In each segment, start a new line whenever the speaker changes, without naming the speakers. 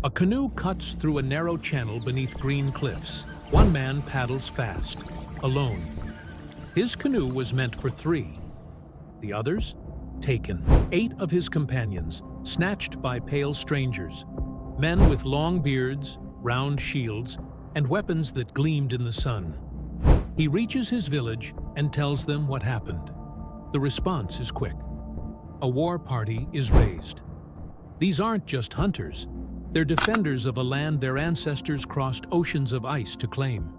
A canoe cuts through a narrow channel beneath green cliffs. One man paddles fast, alone. His canoe was meant for 3. The others? Taken. 8 of his companions, snatched by pale strangers. Men with long beards, round shields, and weapons that gleamed in the sun. He reaches his village and tells them what happened. The response is quick. A war party is raised. These aren't just hunters. They're defenders of a land their ancestors crossed oceans of ice to claim.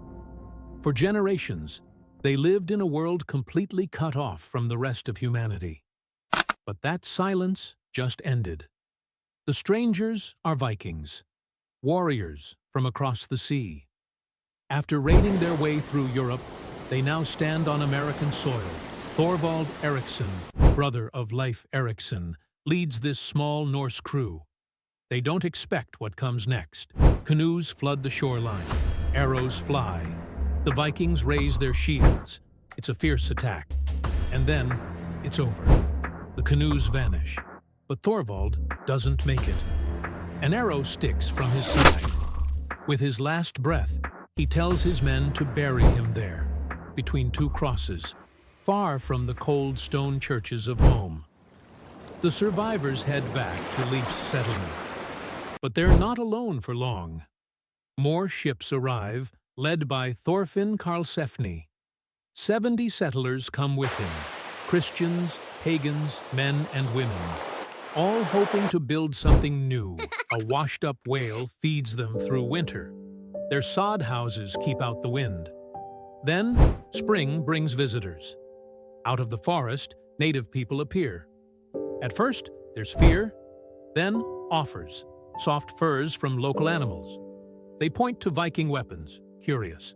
For generations, they lived in a world completely cut off from the rest of humanity. But that silence just ended. The strangers are Vikings, warriors from across the sea. After raiding their way through Europe, they now stand on American soil. Thorvald Erikson, brother of Leif Erikson, leads this small Norse crew. They don't expect what comes next. Canoes flood the shoreline. Arrows fly. The Vikings raise their shields. It's a fierce attack. And then, it's over. The canoes vanish. But Thorvald doesn't make it. An arrow sticks from his side. With his last breath, he tells his men to bury him there, between 2 crosses, far from the cold stone churches of home. The survivors head back to Leif's settlement. But they're not alone for long. More ships arrive, led by Thorfinn Karlsefni. 70 settlers come with him, Christians, pagans, men and women, all hoping to build something new. A washed-up whale feeds them through winter. Their sod houses keep out the wind. Then, spring brings visitors. Out of the forest, native people appear. At first, there's fear, then offers. Soft furs from local animals. They point to Viking weapons, curious.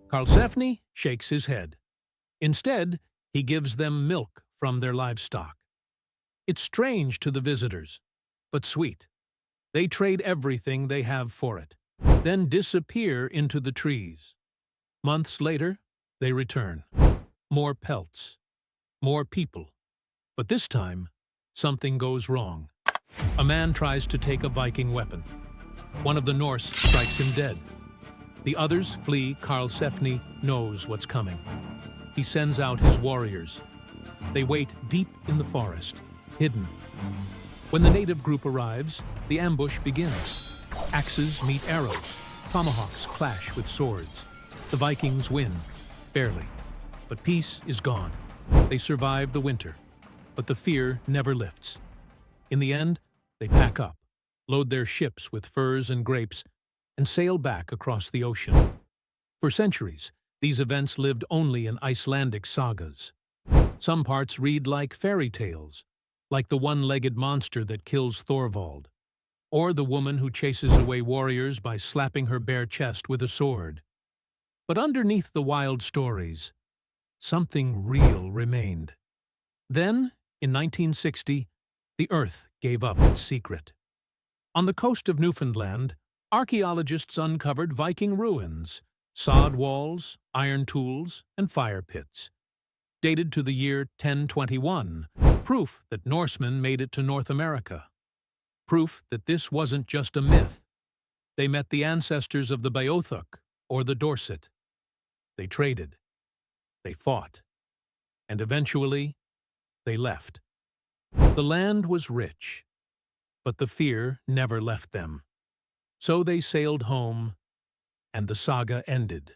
Karlsefni shakes his head. Instead, he gives them milk from their livestock. It's strange to the visitors, but sweet. They trade everything they have for it, then disappear into the trees. Months later, they return. More pelts, more people. But this time, something goes wrong. A man tries to take a Viking weapon. One of the Norse strikes him dead. The others flee. Karlsefni knows what's coming. He sends out his warriors. They wait deep in the forest, hidden. When the native group arrives, the ambush begins. Axes meet arrows. Tomahawks clash with swords. The Vikings win, barely. But peace is gone. They survive the winter, but the fear never lifts. In the end, they pack up, load their ships with furs and grapes, and sail back across the ocean. For centuries, these events lived only in Icelandic sagas. Some parts read like fairy tales, like the one-legged monster that kills Thorvald, or the woman who chases away warriors by slapping her bare chest with a sword. But underneath the wild stories, something real remained. Then, in 1960, the Earth gave up its secret. On the coast of Newfoundland, archaeologists uncovered Viking ruins, sod walls, iron tools, and fire pits. Dated to the year 1021, proof that Norsemen made it to North America. Proof that this wasn't just a myth. They met the ancestors of the Beothuk, or the Dorset. They traded. They fought. And eventually, they left. The land was rich, but the fear never left them. So they sailed home, and the saga ended.